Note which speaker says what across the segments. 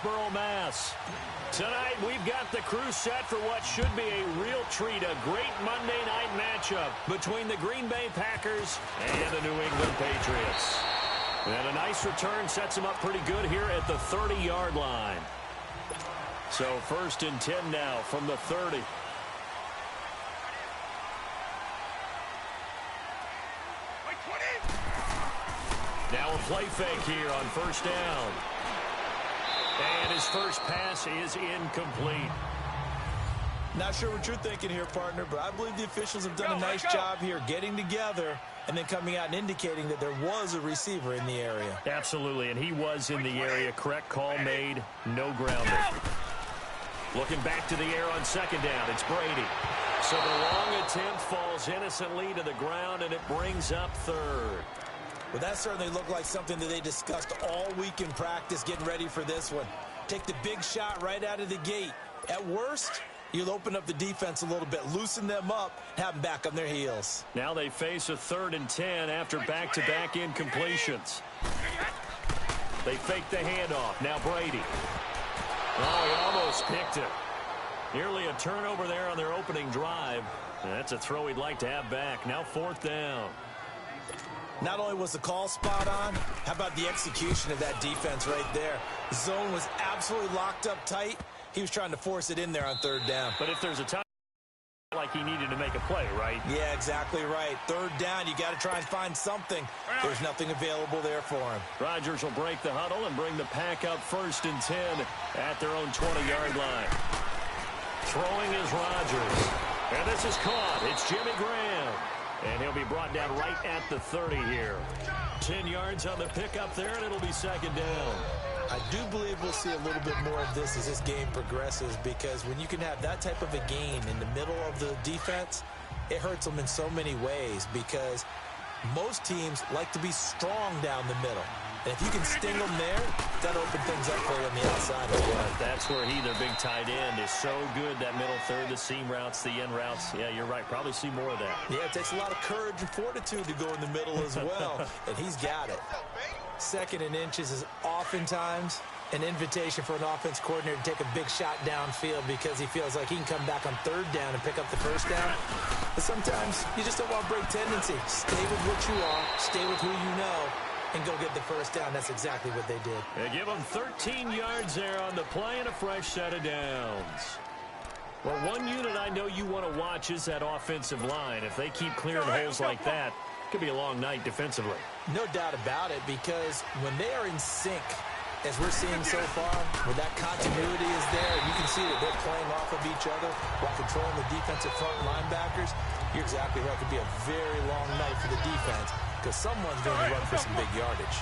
Speaker 1: Foxborough, Mass. Tonight, we've got the crew set for what should be a real treat, a great Monday night matchup between the Green Bay Packers and the New England Patriots. And a nice return sets them up pretty good here at the 30-yard line. So 1st and 10 now from the 30. Now a play fake here on 1st down. And his first pass is incomplete.
Speaker 2: Not sure what you're thinking here, partner, but I believe the officials have done a nice job here getting together and then coming out and indicating that there was a receiver in the area.
Speaker 1: Absolutely, and he was in the area. Correct call made, no grounder. Looking back to the air on 2nd down, it's Brady. So the long attempt falls innocently to the ground, and it brings up 3rd.
Speaker 2: Well, that certainly looked like something that they discussed all week in practice getting ready for this one. Take the big shot right out of the gate. At worst, you'll open up the defense a little bit, loosen them up, have them back on their heels.
Speaker 1: Now they face a 3rd and 10 after back-to-back incompletions. They fake the handoff. Now Brady. Oh, he almost picked it. Nearly a turnover there on their opening drive. And that's a throw he'd like to have back. Now 4th down.
Speaker 2: Not only was the call spot on, how about the execution of that defense right there? The zone was absolutely locked up tight. He was trying to force it in there on 3rd down.
Speaker 1: But if there's a time like he needed to make a play, right?
Speaker 2: Yeah, exactly right. 3rd down, you got to try and find something. There's nothing available there for him.
Speaker 1: Rodgers will break the huddle and bring the pack up 1st and 10 at their own 20-yard line. Throwing is Rodgers. And this is caught. It's Jimmy Graham. And he'll be brought down right at the 30 here. 10 yards on the pickup there, and it'll be 2nd down.
Speaker 2: I do believe we'll see a little bit more of this as this game progresses, because when you can have that type of a gain in the middle of the defense, it hurts them in so many ways, because most teams like to be strong down the middle. And if you can sting them there, that opens things up for you on the outside as well.
Speaker 1: That's where he, their big tight end, is so good, that middle third, the seam routes, the end routes. Yeah, you're right. Probably see more of that.
Speaker 2: Yeah, it takes a lot of courage and fortitude to go in the middle as well, and he's got it. 2nd and inches is oftentimes an invitation for an offense coordinator to take a big shot downfield because he feels like he can come back on 3rd down and pick up the 1st down. But sometimes you just don't want to break tendency. Stay with what you are, stay with who you know, and go get the 1st down. That's exactly what they did.
Speaker 1: They give them 13 yards there on the play and a fresh set of downs. Well, one unit I know you want to watch is that offensive line. If they keep clearing holes like that, it could be a long night defensively.
Speaker 2: No doubt about it, because when they are in sync, as we're seeing so far, where that continuity is there, you can see that they're playing off of each other while controlling the defensive front linebackers. You're exactly right. It could be a very long night for the defense because someone's going to run for some big yardage.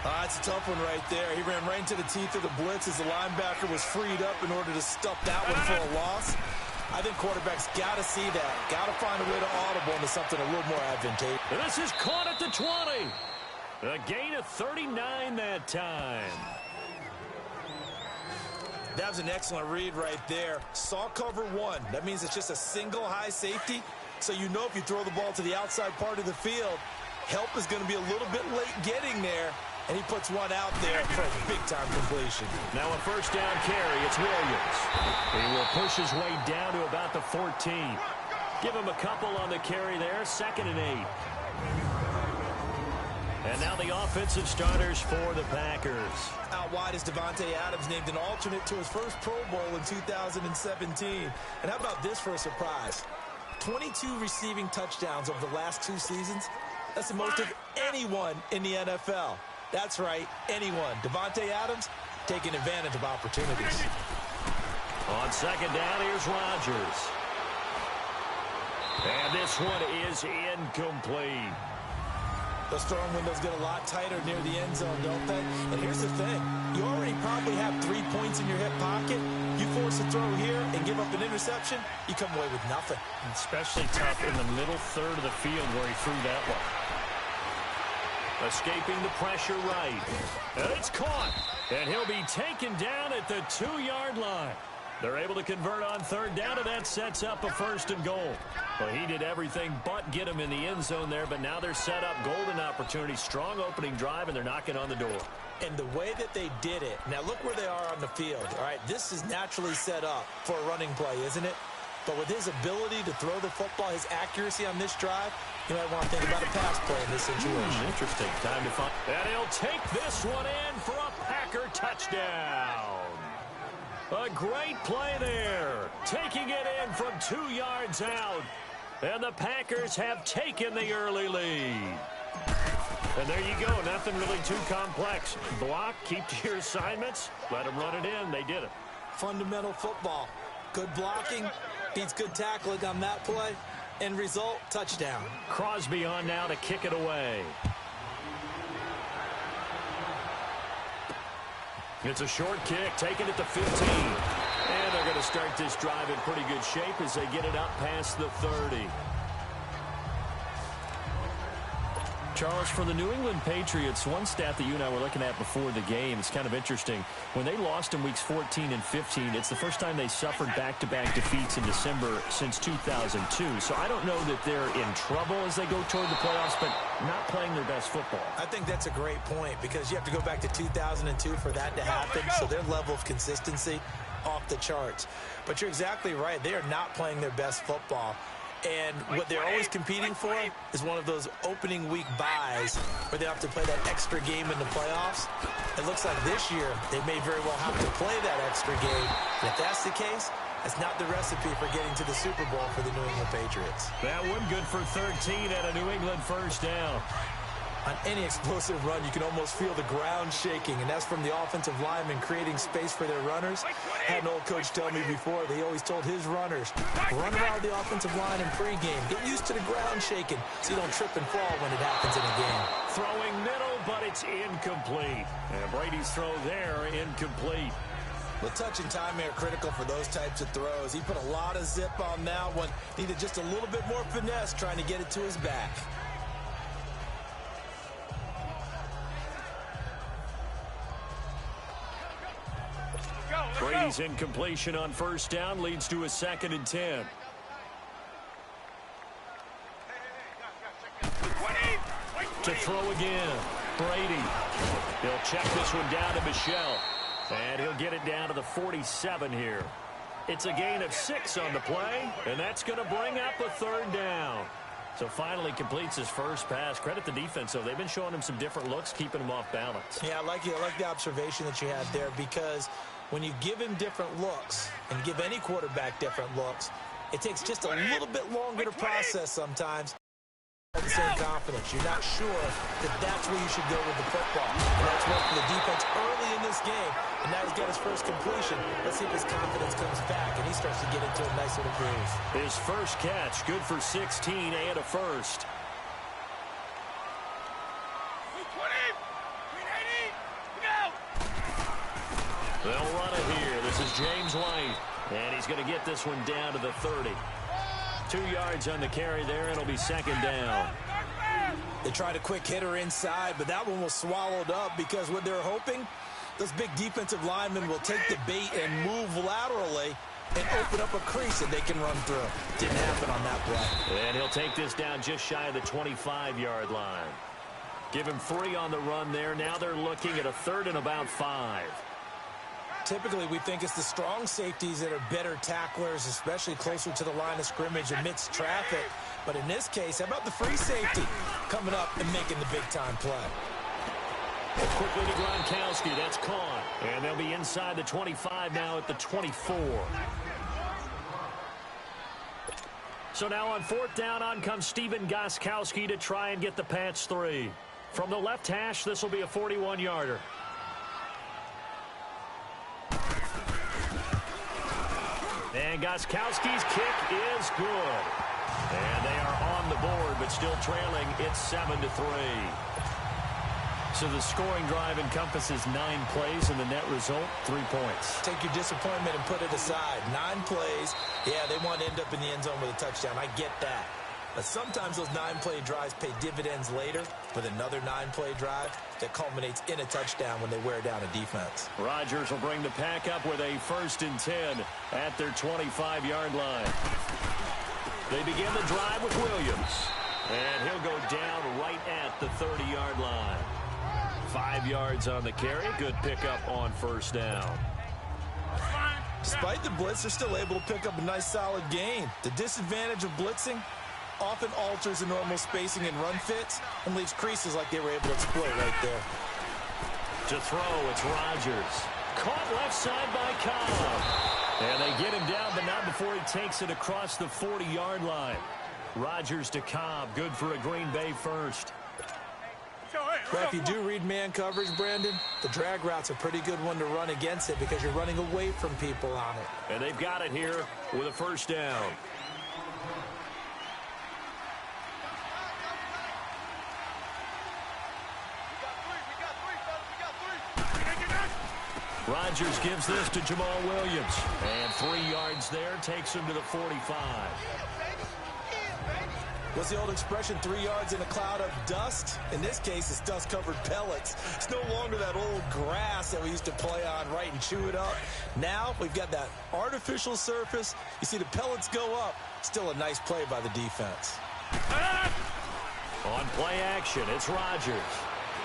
Speaker 2: That's a tough one right there. He ran right into the teeth of the blitz as the linebacker was freed up in order to stuff that one for a loss. I think quarterbacks got to see that. Got to find a way to audible into something a little more advantageous.
Speaker 1: And this is caught at the 20. A gain of 39 that time.
Speaker 2: That was an excellent read right there. Saw cover 1. That means it's just a single high safety. So you know if you throw the ball to the outside part of the field, help is going to be a little bit late getting there. And he puts one out there for a big-time completion.
Speaker 1: Now a 1st down carry. It's Williams. He will push his way down to about the 14. Give him a couple on the carry there. 2nd and 8. And now the offensive starters for the Packers.
Speaker 2: Out wide is Davante Adams, named an alternate to his first Pro Bowl in 2017. And how about this for a surprise? 22 receiving touchdowns over the last 2 seasons. That's the most of anyone in the NFL. That's right, anyone. Davante Adams taking advantage of opportunities.
Speaker 1: On 2nd down, here's Rodgers. And this one is incomplete.
Speaker 2: Those throwing windows get a lot tighter near the end zone, don't they? And here's the thing. You already probably have 3 points in your hip pocket. You force a throw here and give up an interception, you come away with nothing.
Speaker 1: Especially tough in the middle third of the field where he threw that one. Escaping the pressure right. And it's caught. And he'll be taken down at the 2-yard line. They're able to convert on 3rd down, and that sets up a 1st and goal. Well, he did everything but get him in the end zone there, but now they're set up golden opportunity. Strong opening drive, and they're knocking on the door.
Speaker 2: And the way that they did it, now look where they are on the field. All right, this is naturally set up for a running play, isn't it? But with his ability to throw the football, his accuracy on this drive, you might want to think about a pass play in this situation.
Speaker 1: Interesting. Time to find. And he'll take this one in for a Packer touchdown. A great play there. Taking it in from 2 yards out. And the Packers have taken the early lead. And there you go. Nothing really too complex. Block, keep to your assignments, let them run it in. They did it.
Speaker 2: Fundamental football. Good blocking beats good tackling on that play. End result, touchdown.
Speaker 1: Crosby on now to kick it away. It's a short kick, taking it to 15. And they're going to start this drive in pretty good shape as they get it up past the 30. Charles, for the New England Patriots, one stat that you and I were looking at before the game, it's kind of interesting. When they lost in weeks 14 and 15, it's the first time they suffered back-to-back defeats in December since 2002. So I don't know that they're in trouble as they go toward the playoffs, but not playing their best football.
Speaker 2: I think that's a great point because you have to go back to 2002 for that to happen. So their level of consistency off the charts. But you're exactly right. They are not playing their best football. And what they're always competing for is one of those opening week buys where they have to play that extra game in the playoffs. It looks like this year they may very well have to play that extra game. And if that's the case, that's not the recipe for getting to the Super Bowl for the New England Patriots.
Speaker 1: That one good for 13 and a New England first down.
Speaker 2: On any explosive run, you can almost feel the ground shaking, and that's from the offensive linemen creating space for their runners. I had an old coach tell me before, they always told his runners, run around the offensive line in pregame. Get used to the ground shaking so you don't trip and fall when it happens in a game.
Speaker 1: Throwing middle, but it's incomplete. And Brady's throw there, incomplete.
Speaker 2: The touch and timing are critical for those types of throws. He put a lot of zip on that one. Needed just a little bit more finesse trying to get it to his back.
Speaker 1: Brady's incompletion on first down leads to a 2nd and 10. To throw again, Brady. He'll check this one down to Michel. And he'll get it down to the 47 here. It's a gain of 6 on the play, and that's going to bring up a 3rd down. So finally completes his first pass. Credit the defense, though. They've been showing him some different looks, keeping him off balance.
Speaker 2: Yeah, I like the observation that you had there because when you give him different looks and give any quarterback different looks, it takes just a little bit longer to process sometimes. The same confidence. You're not sure that that's where you should go with the football. And that's worked for the defense early in this game. And now he's got his first completion. Let's see if his confidence comes back and he starts to get into a nice little groove.
Speaker 1: His first catch, good for 16 and a first. They'll run it here. This is James White. And he's going to get this one down to the 30. 2 yards on the carry there, and it'll be 2nd down.
Speaker 2: They tried a quick hitter inside, but that one was swallowed up because what they're hoping, those big defensive linemen will take the bait and move laterally and open up a crease that they can run through. Didn't happen on that play.
Speaker 1: And he'll take this down just shy of the 25-yard line. Give him 3 on the run there. Now they're looking at a 3rd and about 5.
Speaker 2: Typically, we think it's the strong safeties that are better tacklers, especially closer to the line of scrimmage amidst traffic. But in this case, how about the free safety coming up and making the big-time play?
Speaker 1: Quickly to Gronkowski. That's caught. And they'll be inside the 25 now at the 24. So now on 4th down, on comes Stephen Gostkowski to try and get the Pats 3. From the left hash, this will be a 41-yarder. And Gostkowski's kick is good. And they are on the board, but still trailing. It's 7-3. So the scoring drive encompasses 9 plays, and the net result, 3 points.
Speaker 2: Take your disappointment and put it aside. 9 plays. Yeah, they want to end up in the end zone with a touchdown. I get that. But sometimes those 9-play drives pay dividends later with another 9-play drive that culminates in a touchdown when they wear down a defense.
Speaker 1: Rodgers will bring the pack up with a 1st and 10 at their 25-yard line. They begin the drive with Williams. And he'll go down right at the 30-yard line. 5 yards on the carry. Good pickup on first down.
Speaker 2: Despite the blitz, they're still able to pick up a nice, solid gain. The disadvantage of blitzing often alters the normal spacing and run fits and leaves creases like they were able to exploit right there.
Speaker 1: To throw, it's Rodgers. Caught left side by Cobb. And they get him down, but not before he takes it across the 40-yard line. Rodgers to Cobb. Good for a Green Bay first.
Speaker 2: Well, if you do read man coverage, Brandon, the drag route's a pretty good one to run against it because you're running away from people on it.
Speaker 1: And they've got it here with a first down. Rodgers gives this to Jamar Williams. And 3 yards there, takes him to the 45.
Speaker 2: What's the old expression, 3 yards in a cloud of dust? In this case, it's dust-covered pellets. It's no longer that old grass that we used to play on, right, and chew it up. Now we've got that artificial surface. You see the pellets go up. Still a nice play by the defense.
Speaker 1: On play action, it's Rodgers.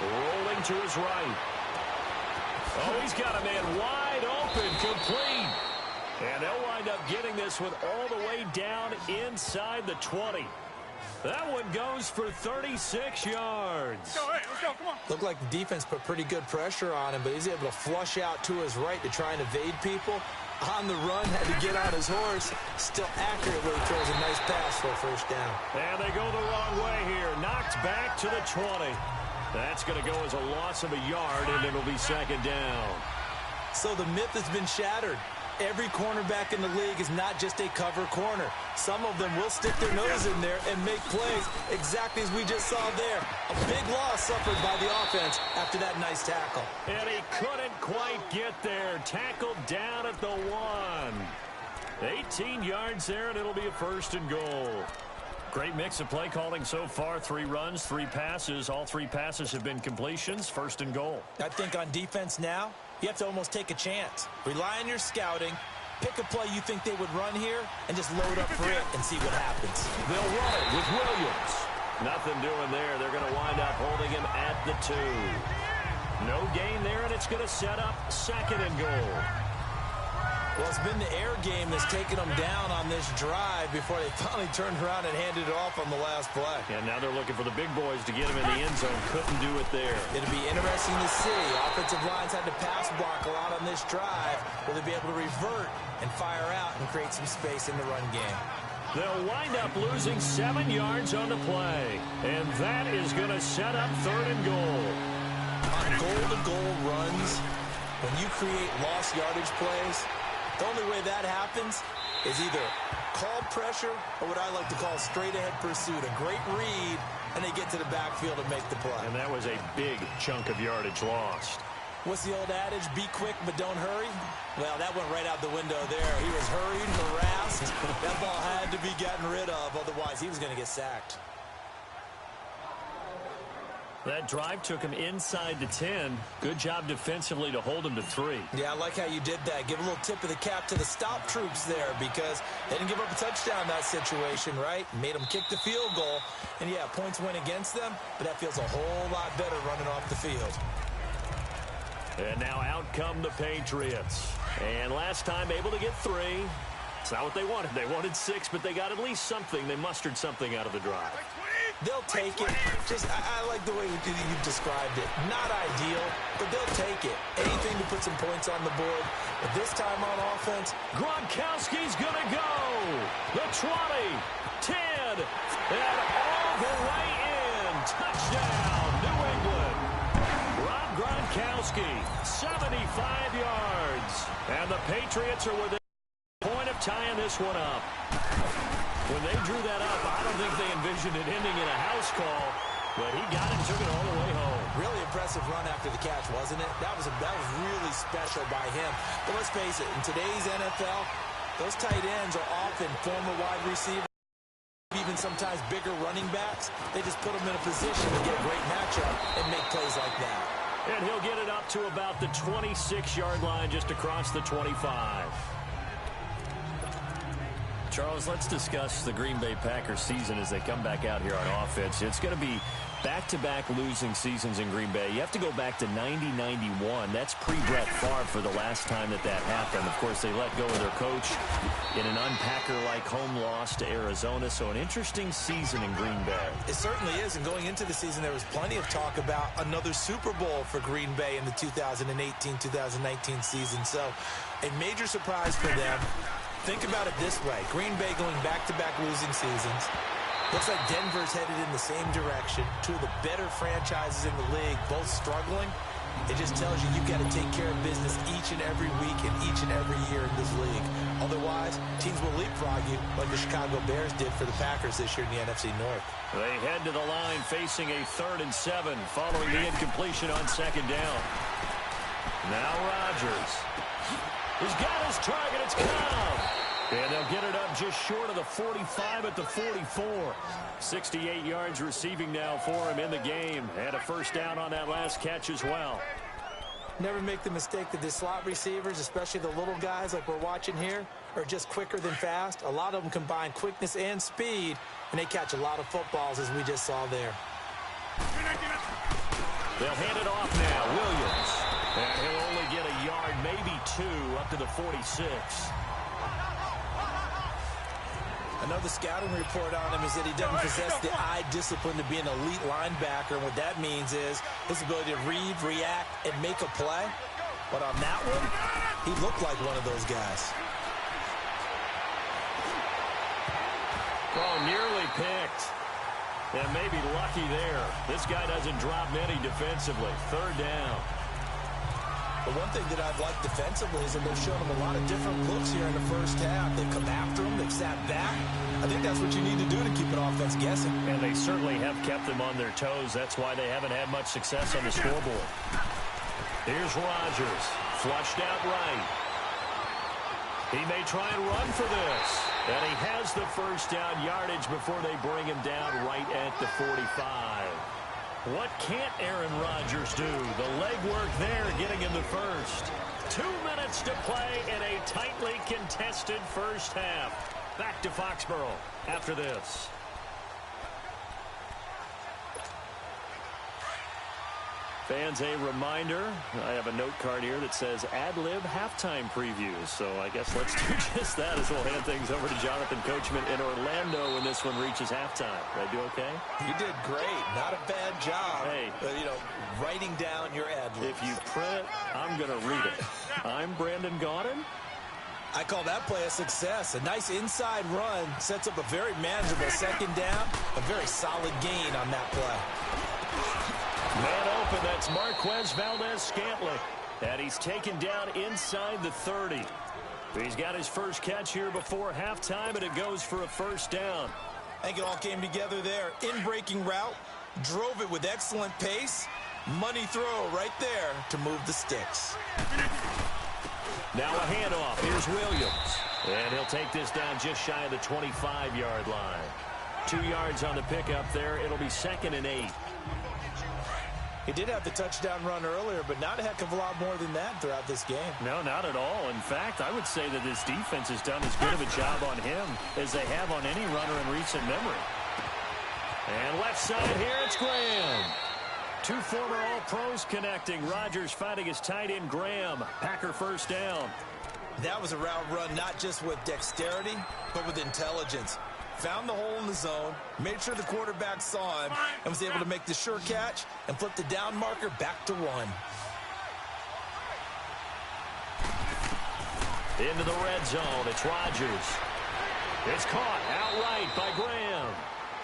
Speaker 1: Rolling to his right. Oh, he's got a man wide open, complete. And they'll wind up getting this one all the way down inside the 20. That one goes for 36 yards.
Speaker 3: Let's go, come on.
Speaker 2: Looked like the defense put pretty good pressure on him, but he's able to flush out to his right to try and evade people. On the run, had to get on his horse. Still accurately throws a nice pass for a first down.
Speaker 1: And they go the wrong way here. Knocked back to the 20. That's going to go as a loss of a yard, and it'll be second down.
Speaker 2: So the myth has been shattered. Every cornerback in the league is not just a cover corner. Some of them will stick their nose in there and make plays exactly as we just saw there. A big loss suffered by the offense after that nice tackle.
Speaker 1: And he couldn't quite get there. Tackled down at the 1. 18 yards there, and it'll be a first and goal. Great mix of play calling so far. 3 runs, 3 passes. All 3 passes have been completions. First and goal.
Speaker 2: I think on defense now, you have to almost take a chance. Rely on your scouting. Pick a play you think they would run here and just load up for it and see what happens.
Speaker 1: They'll run it with Williams. Nothing doing there. They're going to wind up holding him at the 2. No gain there, and it's going to set up second and goal.
Speaker 2: Well, it's been the air game that's taken them down on this drive before they finally turned around and handed it off on the last play.
Speaker 1: And now they're looking for the big boys to get him in the end zone. Couldn't do it there.
Speaker 2: It'll be interesting to see. Offensive lines had to pass block a lot on this drive. Will they be able to revert and fire out and create some space in the run game?
Speaker 1: They'll wind up losing 7 yards on the play. And that is going to set up third and goal.
Speaker 2: On goal-to-goal runs, when you create lost yardage plays, the only way that happens is either called pressure or what I like to call straight-ahead pursuit. A great read, and they get to the backfield and make the play.
Speaker 1: And that was a big chunk of yardage lost.
Speaker 2: What's the old adage? Be quick, but don't hurry? Well, that went right out the window there. He was hurried, harassed. That ball had to be gotten rid of, otherwise he was going to get sacked.
Speaker 1: That drive took him inside the 10. Good job defensively to hold him to 3.
Speaker 2: Yeah, I like how you did that. Give a little tip of the cap to the stop troops there because they didn't give up a touchdown in that situation, right? Made them kick the field goal. And, yeah, points went against them, but that feels a whole lot better running off the field.
Speaker 1: And now out come the Patriots. And last time able to get 3. It's not what they wanted. They wanted 6, but they got at least something. They mustered something out of the drive.
Speaker 2: They'll take it. I like the way you described it. Not ideal, but they'll take it. Anything to put some points on the board. But this time on offense,
Speaker 1: Gronkowski's going to go. The 20, 10, and all the way in. Touchdown, New England. Rob Gronkowski, 75 yards. And the Patriots are within a point of tying this one up. When they drew that up, I don't think they envisioned it ending in a house call, but he got it and took it all the way home.
Speaker 2: Really impressive run after the catch, wasn't it? That was really special by him. But let's face it, in today's NFL, those tight ends are often former wide receivers, even sometimes bigger running backs. They just put them in a position to get a great matchup and make plays like that.
Speaker 1: And he'll get it up to about the 26-yard line just across the 25. Charles, let's discuss the Green Bay Packers season as they come back out here on offense. It's going to be Back-to-back losing seasons in Green Bay. You have to go back to 90-91. That's pre-Brett Favre for the last time that happened. Of course, they let go of their coach in an unpacker-like home loss to Arizona. So an interesting season in Green Bay.
Speaker 2: It certainly is. And going into the season, there was plenty of talk about another Super Bowl for Green Bay in the 2018-2019 season. So a major surprise for them. Think about it this way. Green Bay going back-to-back losing seasons. Looks like Denver's headed in the same direction. Two of the better franchises in the league, both struggling. It just tells you you've got to take care of business each and every week and each and every year in this league. Otherwise, teams will leapfrog you like the Chicago Bears did for the Packers this year in the NFC North.
Speaker 1: They head to the line facing a 3rd and 7 following the incompletion on 2nd down. Now Rodgers. He's got his target. It's Cobb. And they'll get it up just short of the 45 at the 44. 68 yards receiving now for him in the game. And a 1st down on that last catch as well.
Speaker 2: Never make the mistake that the slot receivers, especially the little guys like we're watching here, are just quicker than fast. A lot of them combine quickness and speed, and they catch a lot of footballs, as we just saw there.
Speaker 1: They'll hand it off now. Williams. And he'll only get a yard, maybe 2, up to the 46.
Speaker 2: Another scouting report on him is that he doesn't possess the eye discipline to be an elite linebacker. And what that means is his ability to read, react, and make a play. But on that one, he looked like one of those guys.
Speaker 1: Oh, nearly picked. And maybe lucky there. This guy doesn't drop many defensively. 3rd down.
Speaker 2: The one thing that I've liked defensively is that they've shown him a lot of different looks here in the first half. They've come after him. They've sat back. I think that's what you need to do to keep an offense guessing.
Speaker 1: And they certainly have kept them on their toes. That's why they haven't had much success on the scoreboard. Here's Rodgers. Flushed out right. He may try and run for this. And he has the 1st down yardage before they bring him down right at the 45. What can't Aaron Rodgers do? The legwork there, getting him the 1st. 2 minutes to play in a tightly contested first half. Back to Foxborough after this. Fans, a reminder, I have a note card here that says ad-lib halftime previews. So I guess let's do just that as we'll hand things over to Jonathan Coachman in Orlando when this one reaches halftime. Did I do okay?
Speaker 2: You did great. Not a bad job.
Speaker 1: Hey.
Speaker 2: Writing down your ad-libs.
Speaker 1: If you print it, I'm going to read it. I'm Brandon Gaudin.
Speaker 2: I call that play a success. A nice inside run sets up a very manageable 2nd down. A very solid gain on that play.
Speaker 1: Man open, that's Marquez Valdez-Scantling. And he's taken down inside the 30. He's got his first catch here before halftime, and it goes for a 1st down.
Speaker 2: I think it all came together there. In-breaking route, drove it with excellent pace. Money throw right there to move the sticks.
Speaker 1: Now a handoff. Here's Williams. And he'll take this down just shy of the 25-yard line. 2 yards on the pickup there. It'll be 2nd and 8.
Speaker 2: He did have the touchdown run earlier, but not a heck of a lot more than that throughout this game.
Speaker 1: No, not at all. In fact, I would say that this defense has done as good of a job on him as they have on any runner in recent memory. And left side here, it's Graham. 2 former All-Pros connecting. Rodgers fighting his tight end, Graham. Packer 1st down.
Speaker 2: That was a route run not just with dexterity, but with intelligence. Found the hole in the zone, made sure the quarterback saw him, and was able to make the sure catch and flip the down marker back to 1.
Speaker 1: Into the red zone, it's Rodgers. It's caught outright by Graham.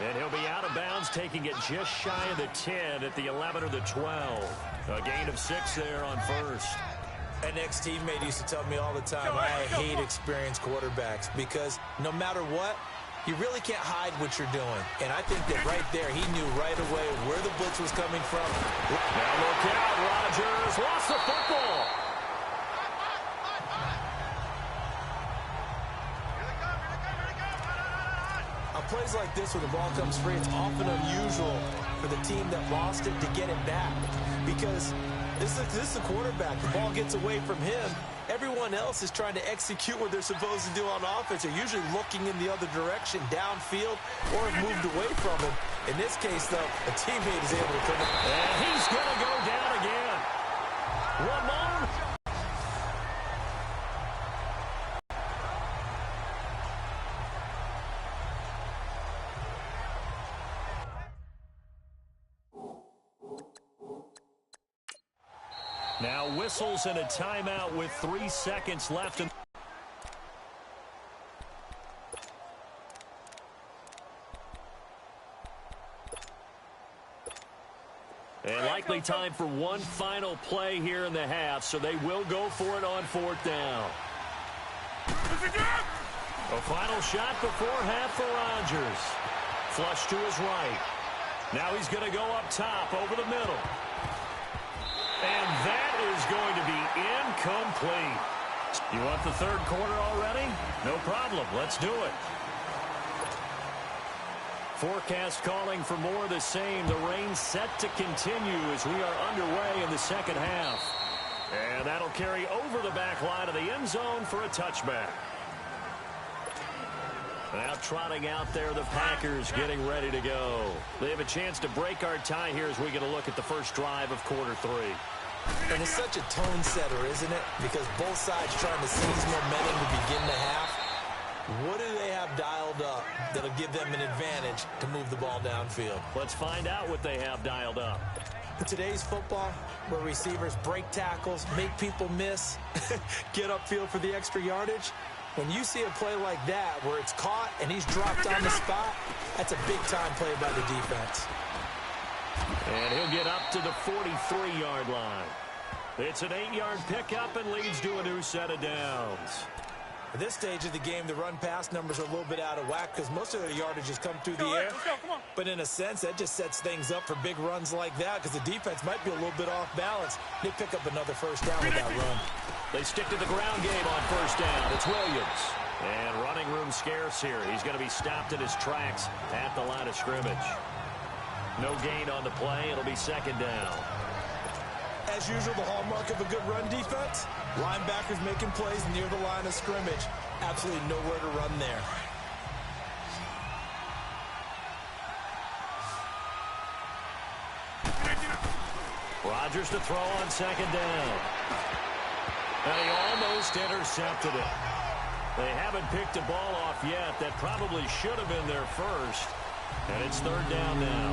Speaker 1: And he'll be out of bounds, taking it just shy of the 10 at the 11 or the 12. A gain of 6 there on 1st.
Speaker 2: An ex-teammate used to tell me all the time, I hate experienced quarterbacks because no matter what, you really can't hide what you're doing. And I think that right there, he knew right away where the blitz was coming from.
Speaker 1: Now look out, Rodgers lost the football.
Speaker 2: On plays like this, when the ball comes free, it's often unusual for the team that lost it to get it back. Because this is the quarterback. The ball gets away from him. Everyone else is trying to execute what they're supposed to do on offense. They're usually looking in the other direction, downfield, or have moved away from him. In this case, though, a teammate is able to come in.
Speaker 1: And he's going to go down again. One more. Now whistles and a timeout with 3 seconds left. And likely time for one final play here in the half, so they will go for it on 4th down. A final shot before half for Rodgers. Flush to his right. Now he's going to go up top over the middle. And that is going to be incomplete. You want the 3rd quarter already? No problem. Let's do it. Forecast calling for more of the same. The rain set to continue as we are underway in the 2nd half. And that'll carry over the back line of the end zone for a touchback. Now trotting out there, the Packers getting ready to go. They have a chance to break our tie here as we get a look at the first drive of quarter 3.
Speaker 2: And it's such a tone setter, isn't it? Because both sides trying to seize momentum to begin the half. What do they have dialed up that'll give them an advantage to move the ball downfield?
Speaker 1: Let's find out what they have dialed up.
Speaker 2: In today's football, where receivers break tackles, make people miss, get upfield for the extra yardage, when you see a play like that where it's caught and he's dropped on the spot, that's a big-time play by the defense.
Speaker 1: And he'll get up to the 43-yard line. It's an 8-yard pickup and leads to a new set of downs.
Speaker 2: At this stage of the game, the run-pass numbers are a little bit out of whack because most of their yardage has come through the air. But in a sense, that just sets things up for big runs like that because the defense might be a little bit off balance. They pick up another 1st down with that run.
Speaker 1: They stick to the ground game on 1st down. It's Williams. And running room scarce here. He's going to be stopped in his tracks at the line of scrimmage. No gain on the play. It'll be 2nd down.
Speaker 2: As usual, the hallmark of a good run defense, linebackers making plays near the line of scrimmage. Absolutely nowhere to run there.
Speaker 1: Rodgers to throw on 2nd down. And he almost intercepted it. They haven't picked a ball off yet. That probably should have been their first. And it's 3rd down now.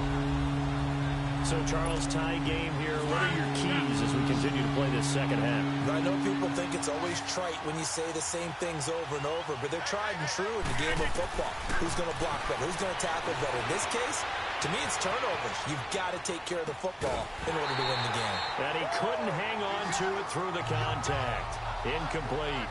Speaker 1: So, Charles, tie game here. What are your keys as we continue to play this 2nd half?
Speaker 2: I know people think it's always trite when you say the same things over and over, but they're tried and true in the game of football. Who's going to block better? Who's going to tackle better? In this case, to me, it's turnovers. You've got to take care of the football in order to win the game.
Speaker 1: And he couldn't hang on to it through the contact. Incomplete.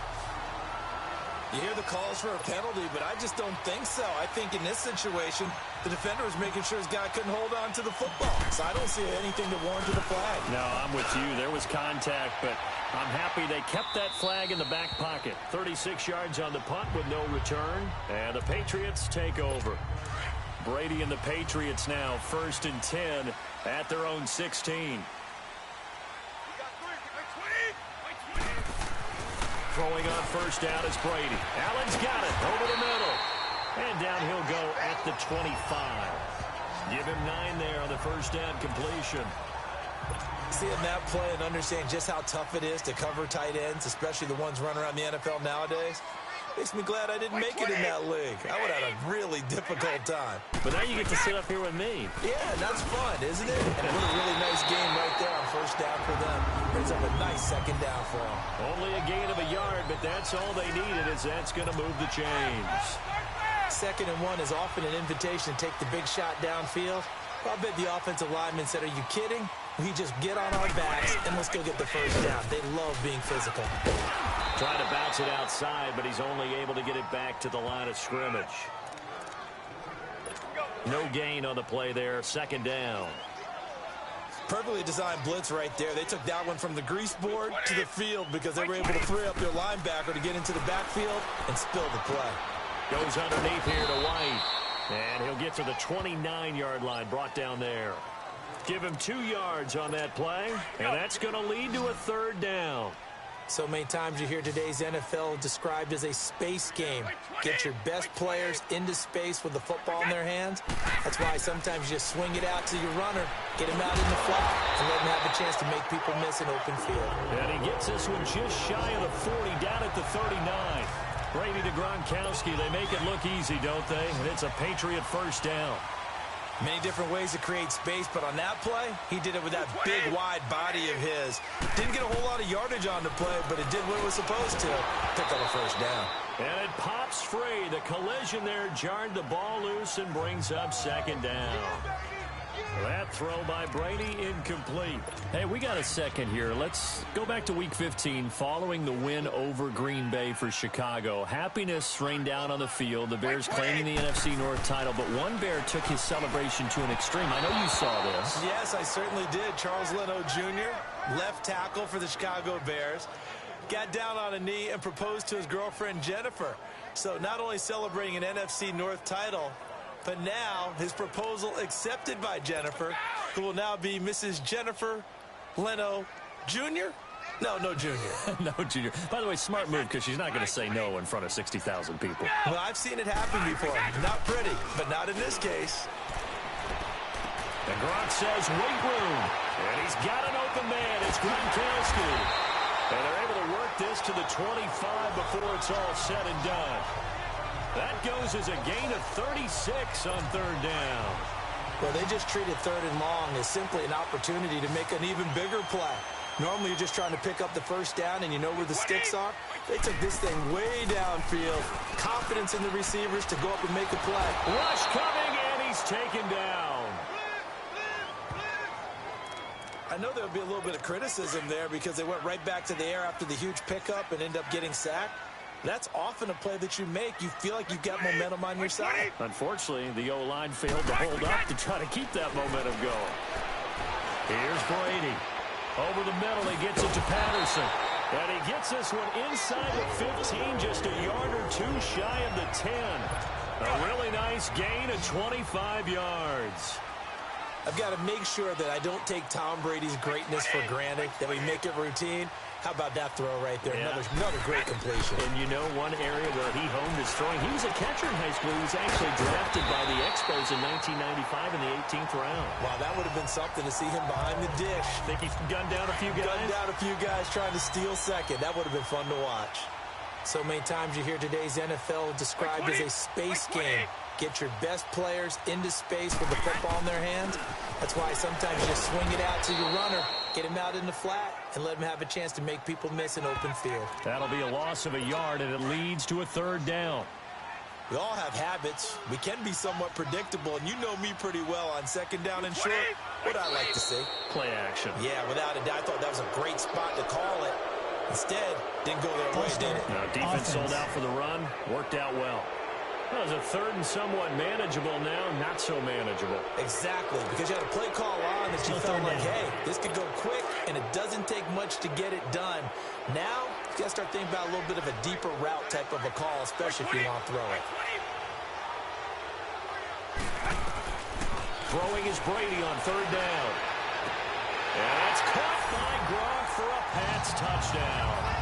Speaker 2: You hear the calls for a penalty, but I just don't think so. I think in this situation, the defender was making sure his guy couldn't hold on to the football. So I don't see anything that warranted a flag.
Speaker 1: No, I'm with you. There was contact, but I'm happy they kept that flag in the back pocket. 36 yards on the punt with no return, and the Patriots take over. Brady and the Patriots now 1st and 10 at their own 16. Throwing on 1st down is Brady. Allen's got it over the middle. And down he'll go at the 25. Give him 9 there on the 1st down completion.
Speaker 2: Seeing that play and understand just how tough it is to cover tight ends, especially the ones running around the NFL nowadays, makes me glad I didn't make it in that league. I would have had a really difficult time.
Speaker 1: But now you get to sit up here with me.
Speaker 2: Yeah, that's fun, isn't it? And what a really nice game right there on 1st down for them. Brings up a nice 2nd down for them.
Speaker 1: Only a gain of a yard, but that's all they needed, as that's going to move the chains.
Speaker 2: 2nd and 1 is often an invitation to take the big shot downfield. I bet the offensive linemen said, are you kidding? We just get on our backs and let's go get the 1st down. They love being physical.
Speaker 1: Trying to bounce it outside, but he's only able to get it back to the line of scrimmage. No gain on the play there. 2nd down.
Speaker 2: Perfectly designed blitz right there. They took that one from the grease board to the field because they were able to free up their linebacker to get into the backfield and spill the play.
Speaker 1: Goes underneath here to White. And he'll get to the 29-yard line, brought down there. Give him 2 yards on that play, and that's going to lead to a 3rd down.
Speaker 2: So many times you hear today's NFL described as a space game. Get your best players into space with the football in their hands. That's why sometimes you just swing it out to your runner, get him out in the flat, and let him have a chance to make people miss an open field.
Speaker 1: And he gets this one just shy of the 40, down at the 39. Brady to Gronkowski. They make it look easy, don't they? And it's a Patriot first down.
Speaker 2: Many different ways to create space, but on that play, he did it with that big, wide body of his. Didn't get a whole lot of yardage on the play, but it did what it was supposed to. Picked up a first down.
Speaker 1: And it pops free. The collision there jarred the ball loose and brings up second down. That throw by Brady incomplete. Hey, we got a second here. Let's go back to Week 15 following the win over Green Bay for Chicago. Happiness rained down on the field. The Bears claiming the NFC North title, but one Bear took his celebration to an extreme. I know you saw this.
Speaker 2: Yes, I certainly did. Charles Leno Jr., left tackle for the Chicago Bears, got down on a knee and proposed to his girlfriend Jennifer. So not only celebrating an NFC North title, but now his proposal accepted by Jennifer, who will now be Mrs. Jennifer Leno Jr.? No Junior.
Speaker 1: No Junior. By the way, smart move, because she's not going to say no in front of 60,000 people.
Speaker 2: Well, I've seen it happen before. Not pretty, but not in this case.
Speaker 1: And Gronk says, wait room. And he's got an open man. It's Gronkowski. And they're able to work this to the 25 before it's all said and done. That goes as a gain of 36 on third down.
Speaker 2: Well, they just treated third and long as simply an opportunity to make an even bigger play. Normally, you're just trying to pick up the first down and you know where the sticks are. They took this thing way downfield. Confidence in the receivers to go up and make a play.
Speaker 1: Rush coming, and he's taken down.
Speaker 2: I know there'll be a little bit of criticism there because they went right back to the air after the huge pickup and ended up getting sacked. That's often a play that you make. You feel like you've got momentum on your side.
Speaker 1: Unfortunately, the O-line failed to hold up to try to keep that momentum going. Here's Brady. Over the middle, he gets it to Patterson. And he gets this one inside the 15, just a yard or two shy of the 10. A really nice gain of 25 yards.
Speaker 2: I've got to make sure that I don't take Tom Brady's greatness for granted, that we make it routine. How about that throw right there?
Speaker 1: Yeah.
Speaker 2: Another great completion.
Speaker 1: And you know one area where he honed his throwing? He was a catcher in high school. He was actually drafted by the Expos in 1995 in the 18th round.
Speaker 2: Wow, that would have been something to see him behind the dish.
Speaker 1: Think he's gunned down a few guys?
Speaker 2: Gunned down a few guys trying to steal second. That would have been fun to watch. So many times you hear today's NFL described as a space game. Get your best players into space with the football in their hands. That's why sometimes you just swing it out to your runner, get him out in the flat, and let him have a chance to make people miss an open field.
Speaker 1: That'll be a loss of a yard, and it leads to a third down.
Speaker 2: We all have habits. We can be somewhat predictable, and you know me pretty well on second down and short. What I like to see.
Speaker 1: Play action.
Speaker 2: Yeah, without a doubt. I thought that was a great spot to call it. Instead, didn't go their way, did it?
Speaker 1: No, defense sold out for the run. Worked out well. That was a third and somewhat manageable now, not so manageable.
Speaker 2: Exactly, because you had a play call on that you felt like, hey, this could go quick, and it doesn't take much to get it done. Now, you got to start thinking about a little bit of a deeper route type of a call, especially if you want to throw it.
Speaker 1: Throwing is Brady on third down. And it's caught by Gronk for a Pats touchdown.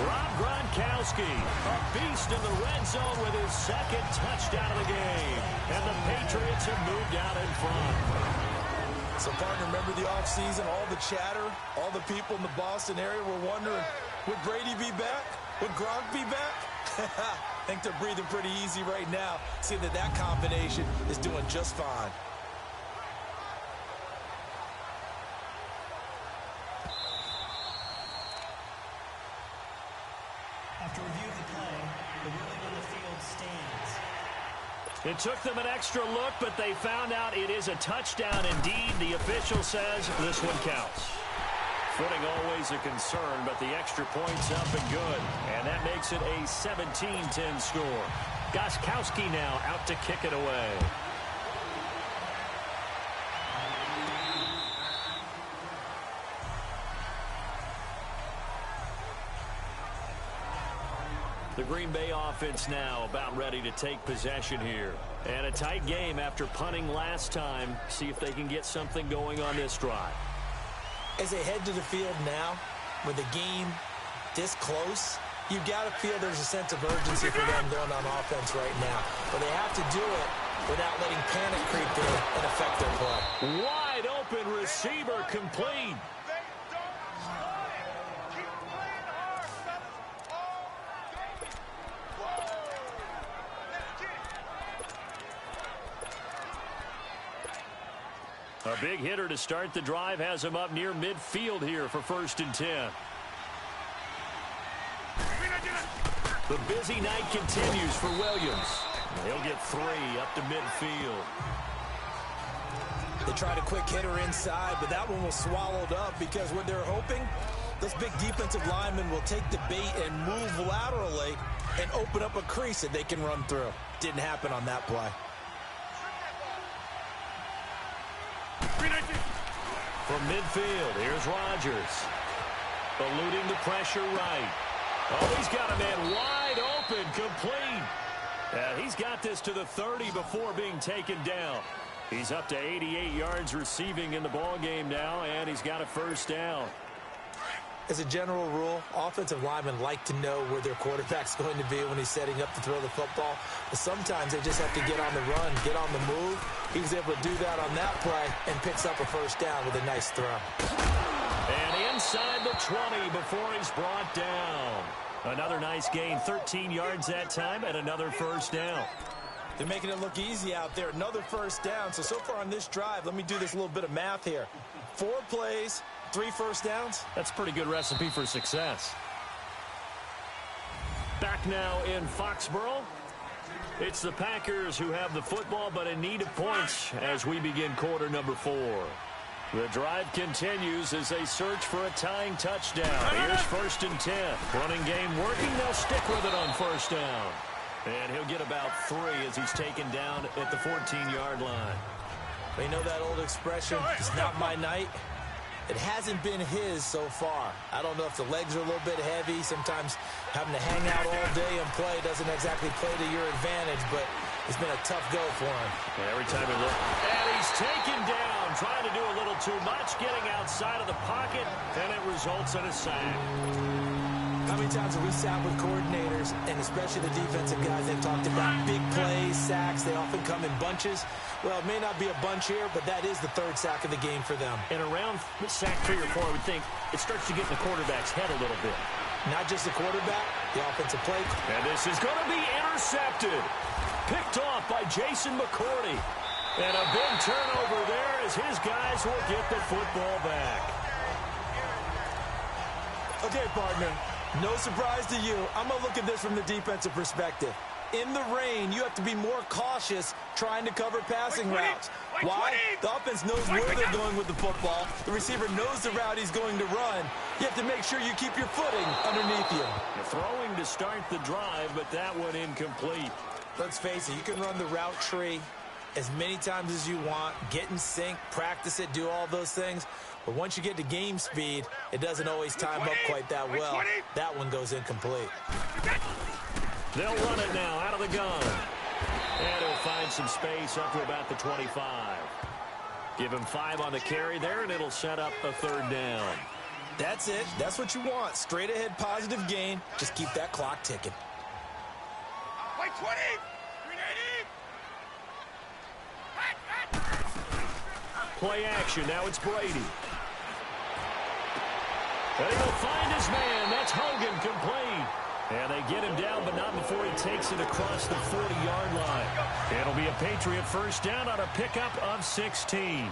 Speaker 1: Rob Gronkowski, a beast in the red zone with his second touchdown of the game. And the Patriots have moved out in front.
Speaker 2: So, partner, remember the offseason, all the chatter, all the people in the Boston area were wondering, would Brady be back? Would Gronk be back? I think they're breathing pretty easy right now, seeing that combination is doing just fine.
Speaker 3: After review of the play, the ruling on the field stands.
Speaker 1: It took them an extra look, but they found out it is a touchdown indeed. The official says this one counts. Footing always a concern, but the extra point's up and good. And that makes it a 17-10 score. Gronkowski now out to kick it away. The Green Bay offense now about ready to take possession here. And a tight game after punting last time. See if they can get something going on this drive.
Speaker 2: As they head to the field now, with the game this close, you've got to feel there's a sense of urgency for them going on offense right now. But they have to do it without letting panic creep in and affect their play.
Speaker 1: Wide open receiver complete. A big hitter to start the drive has him up near midfield here for 1st and 10. The busy night continues for Williams. He'll get 3 up to midfield.
Speaker 2: They tried a quick hitter inside, but that one was swallowed up because what they're hoping, those big defensive linemen will take the bait and move laterally and open up a crease that they can run through. Didn't happen on that play.
Speaker 1: From midfield, here's Rodgers. Eluding the pressure right. Oh, he's got a man wide open, complete. He's got this to the 30 before being taken down. He's up to 88 yards receiving in the ballgame now, and he's got a 1st down.
Speaker 2: As a general rule, offensive linemen like to know where their quarterback's going to be when he's setting up to throw the football. But sometimes they just have to get on the run, get on the move. He was able to do that on that play and picks up a 1st down with a nice throw.
Speaker 1: And inside the 20 before he's brought down. Another nice gain, 13 yards that time, and another 1st down.
Speaker 2: They're making it look easy out there. Another 1st down. So far on this drive, let me do this little bit of math here. 4 plays, 3 1st downs.
Speaker 1: That's a pretty good recipe for success. Back now in Foxborough. It's the Packers who have the football, but in need of points as we begin quarter number 4. The drive continues as they search for a tying touchdown. Here's 1st and 10. Running game working. They'll stick with it on 1st down. And he'll get about 3 as he's taken down at the 14-yard line.
Speaker 2: You know that old expression, it's not my night? It hasn't been his so far. I don't know if the legs are a little bit heavy. Sometimes having to hang out all day and play doesn't exactly play to your advantage, but it's been a tough go for him.
Speaker 1: Every time he looks, and he's taken down, trying to do a little too much, getting outside of the pocket, and it results in a sack.
Speaker 2: How many times have we sat with coordinators, and especially the defensive guys, they've talked about big plays, sacks. They often come in bunches. Well, it may not be a bunch here, but that is the 3rd sack of the game for them.
Speaker 1: And around sack 3 or 4, I would think it starts to get in the quarterback's head a little bit.
Speaker 2: Not just the quarterback, the offensive play.
Speaker 1: And this is going to be intercepted. Picked off by Jason McCourty. And a big turnover there as his guys will get the football back.
Speaker 2: Okay, partner. No surprise to you. I'm going to look at this from the defensive perspective. In the rain, you have to be more cautious trying to cover passing routes. Why? The offense knows where they're going with the football. The receiver knows the route he's going to run. You have to make sure you keep your footing underneath you.
Speaker 1: Throwing to start the drive, but that one incomplete.
Speaker 2: Let's face it, you can run the route tree as many times as you want, get in sync, practice it, do all those things. But once you get to game speed, it doesn't always time up quite that well. That one goes incomplete.
Speaker 1: They'll run it now out of the gun. And he'll find some space up to about the 25. Give him 5 on the carry there, and it'll set up a 3rd down.
Speaker 2: That's it. That's what you want. Straight ahead positive gain. Just keep that clock ticking.
Speaker 4: Wait, 20!
Speaker 1: Play action. Now it's Brady. And he'll find his man. That's Hogan, complete. And they get him down, but not before he takes it across the 40-yard line. It'll be a Patriot 1st down on a pickup of 16.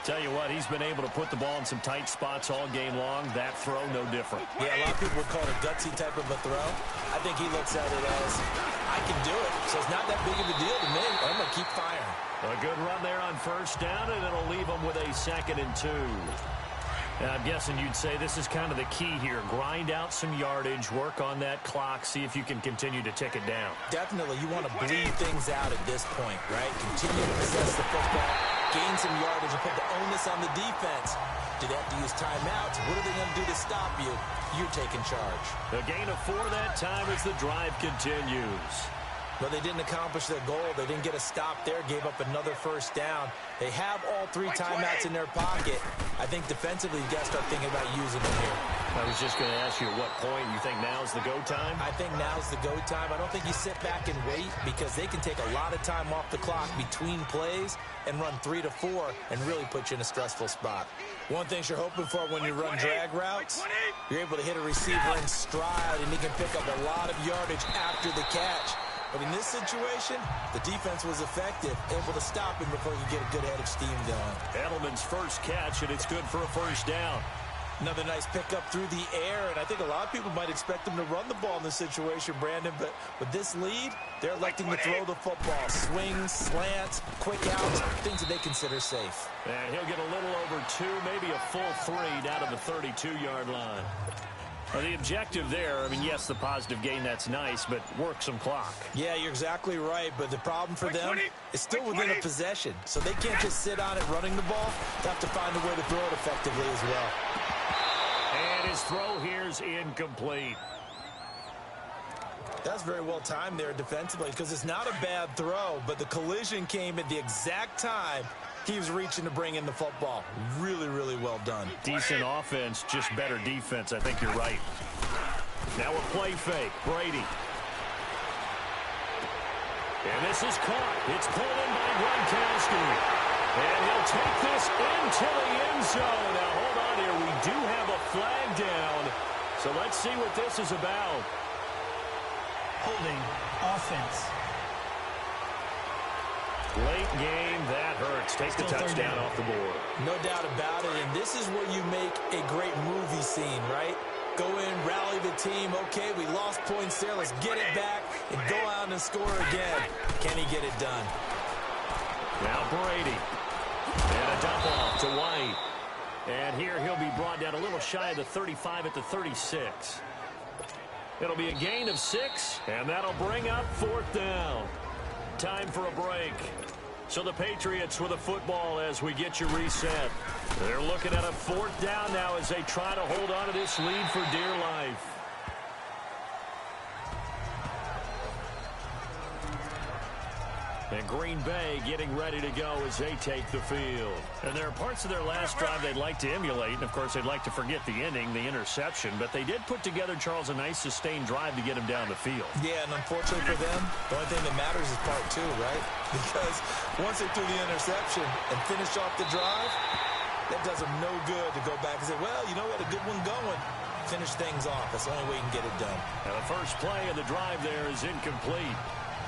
Speaker 1: Tell you what, he's been able to put the ball in some tight spots all game long. That throw, no different.
Speaker 2: Yeah, a lot of people would call it a gutsy type of a throw. I think he looks at it as, I can do it, so it's not that big of a deal to me. I'm going to keep firing.
Speaker 1: A good run there on 1st down, and it'll leave him with a 2nd and 2. And I'm guessing you'd say this is kind of the key here. Grind out some yardage, work on that clock, see if you can continue to tick it down.
Speaker 2: Definitely. You want to bleed things out at this point, right? Continue to possess the football, gain some yardage, and put the onus on the defense. Do they have to use timeouts? What are they going to do to stop you? You're taking charge.
Speaker 1: A gain of 4 that time as the drive continues.
Speaker 2: But they didn't accomplish their goal. They didn't get a stop there, gave up another first down. They have all 3 timeouts in their pocket. I think defensively, you got to start thinking about using them here.
Speaker 1: I was just going to ask you at what point you think now's the go time?
Speaker 2: I think now's the go time. I don't think you sit back and wait because they can take a lot of time off the clock between plays and run 3 to 4 and really put you in a stressful spot. One thing you're hoping for when you run drag routes, you're able to hit a receiver in stride and he can pick up a lot of yardage after the catch. But in this situation, the defense was effective, able to stop him before he could get a good head of steam going.
Speaker 1: Edelman's first catch, and it's good for a first down.
Speaker 2: Another nice pickup through the air, and I think a lot of people might expect him to run the ball in this situation, Brandon, but with this lead, they're electing to throw the football. Swings, slants, quick outs, things that they consider safe.
Speaker 1: And he'll get a little over 2, maybe a full 3 down to the 32-yard line. Well, the objective there, I mean, yes, the positive gain, that's nice, but work some clock.
Speaker 2: Yeah, you're exactly right, but the problem for them is still within a possession, so they can't just sit on it running the ball. They have to find a way to throw it effectively as well.
Speaker 1: And his throw here's incomplete.
Speaker 2: That's very well timed there defensively because it's not a bad throw, but the collision came at the exact time he was reaching to bring in the football. Really, really well done.
Speaker 1: Decent offense, just better defense. I think you're right. Now a play fake. Brady. And this is caught. It's pulled in by Gronkowski. And he'll take this into the end zone. Now, hold on here. We do have a flag down. So let's see what this is about.
Speaker 3: Holding offense.
Speaker 1: Late game, that hurts. Take the touchdown off the board.
Speaker 2: No doubt about it, and this is where you make a great movie scene, right? Go in, rally the team. Okay, we lost points there. Let's get it back and go out and score again. Can he get it done?
Speaker 1: Now Brady. And a dump off to White. And here he'll be brought down a little shy of the 35 at the 36. It'll be a gain of 6, and that'll bring up 4th down. Time for a break. So the Patriots with a football as we get you reset. They're looking at a 4th down now as they try to hold on to this lead for dear life. And Green Bay getting ready to go as they take the field. And there are parts of their last drive they'd like to emulate. And, of course, they'd like to forget the ending, the interception. But they did put together, Charles, a nice sustained drive to get him down the field.
Speaker 2: Yeah, and unfortunately for them, the only thing that matters is part 2, right? Because once they threw the interception and finished off the drive, that does them no good to go back and say, well, you know, we had a good one going. Finish things off. That's the only way you can get it done.
Speaker 1: And the first play of the drive there is incomplete.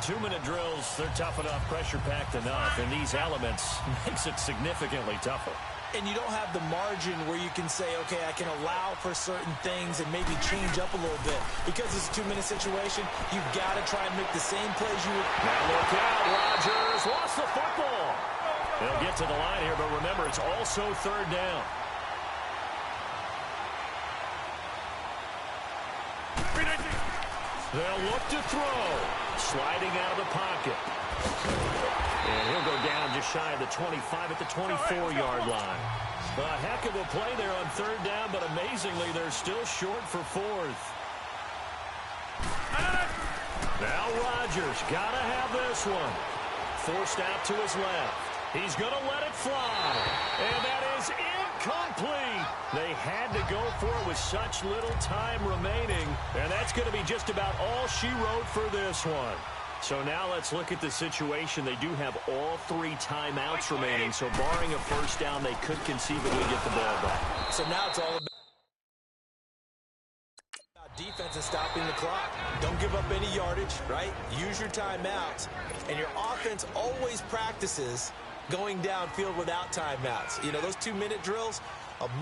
Speaker 1: 2-minute drills, they're tough enough, pressure-packed enough, and these elements makes it significantly tougher.
Speaker 2: And you don't have the margin where you can say, okay, I can allow for certain things and maybe change up a little bit. Because it's a 2-minute situation, you've got to try and make the same plays you would.
Speaker 1: Now look out, Rodgers lost the football. They'll get to the line here, but remember, it's also 3rd down. They'll look to throw. Sliding out of the pocket. And he'll go down just shy of the 25 at the 24-yard line. A heck of a play there on 3rd down, but amazingly, they're still short for 4th. Now Rodgers got to have this one. Forced out to his left. He's going to let it fly. And that is incomplete. They had to go for it with such little time remaining. And that's going to be just about all she wrote for this one. So now let's look at the situation. They do have all 3 timeouts remaining. So barring a first down, they could conceivably get the ball back.
Speaker 2: So now it's all about defense and stopping the clock. Don't give up any yardage, right? Use your timeouts. And your offense always practices going downfield without timeouts. You know, those 2-minute drills,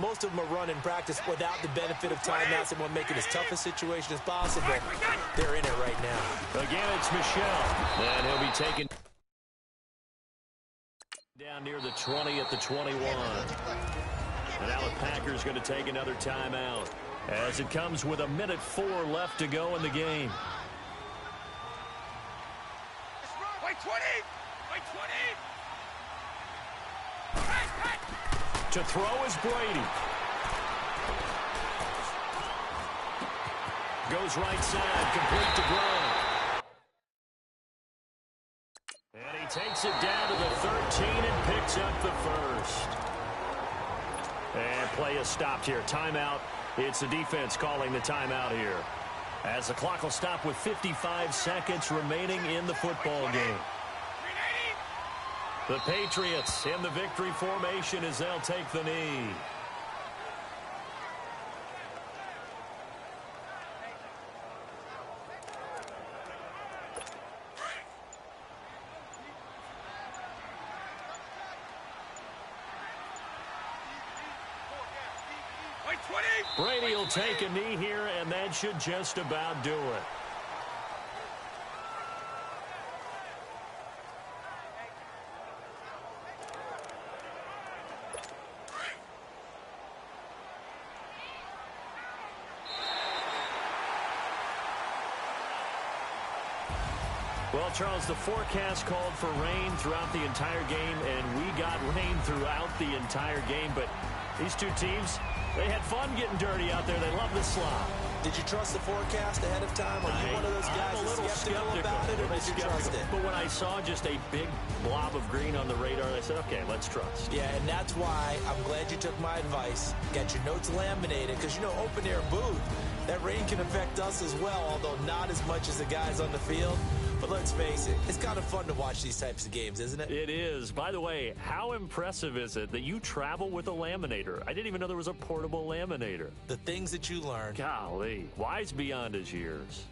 Speaker 2: most of them are run in practice without the benefit of timeouts and want to make it as tough a situation as possible. They're in it right now.
Speaker 1: Again, it's Michel. And he'll be taken down near the 20 at the 21. And now the Packers going to take another timeout as it comes with 1:04 left to go in the game.
Speaker 4: Wait 20! Wait 20!
Speaker 1: To throw is Brady. Goes right side, complete to Gronk. gets it down to the 13 and picks up the first. And play is stopped here. Timeout. It's the defense calling the timeout here, as the clock will stop with 55 seconds remaining in the football game. The Patriots in the victory formation as they'll take the knee. Brady will take a knee here, and that should just about do it. Well, Charles, the forecast called for rain throughout the entire game, and we got rain throughout the entire game. But these two teams, they had fun getting dirty out there. They love the slop.
Speaker 2: Did you trust the forecast ahead of time? Are you one of those guys
Speaker 1: I'm a little skeptical
Speaker 2: about it, or did you trust it?
Speaker 1: But when I saw just a big blob of green on the radar, I said, okay, let's trust.
Speaker 2: Yeah, and that's why I'm glad you took my advice. Get your notes laminated, because, you know, open air booth, that rain can affect us as well, although not as much as the guys on the field. But let's face it, it's kind of fun to watch these types of games, isn't it?
Speaker 1: It is. By the way, how impressive is it that you travel with a laminator? I didn't even know there was a portable laminator.
Speaker 2: The things that you learn.
Speaker 1: Golly, wise beyond his years.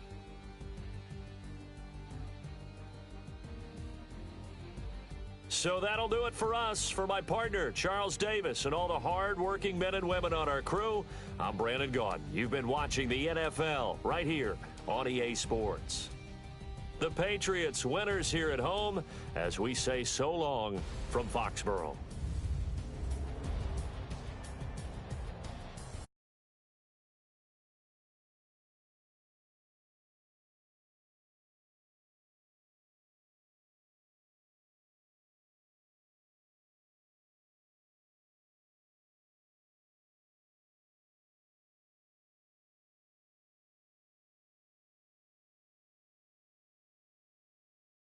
Speaker 1: So that'll do it for us. For my partner, Charles Davis, and all the hard-working men and women on our crew, I'm Brandon Gaudin. You've been watching the NFL right here on EA Sports. The Patriots winners here at home as we say so long from Foxborough.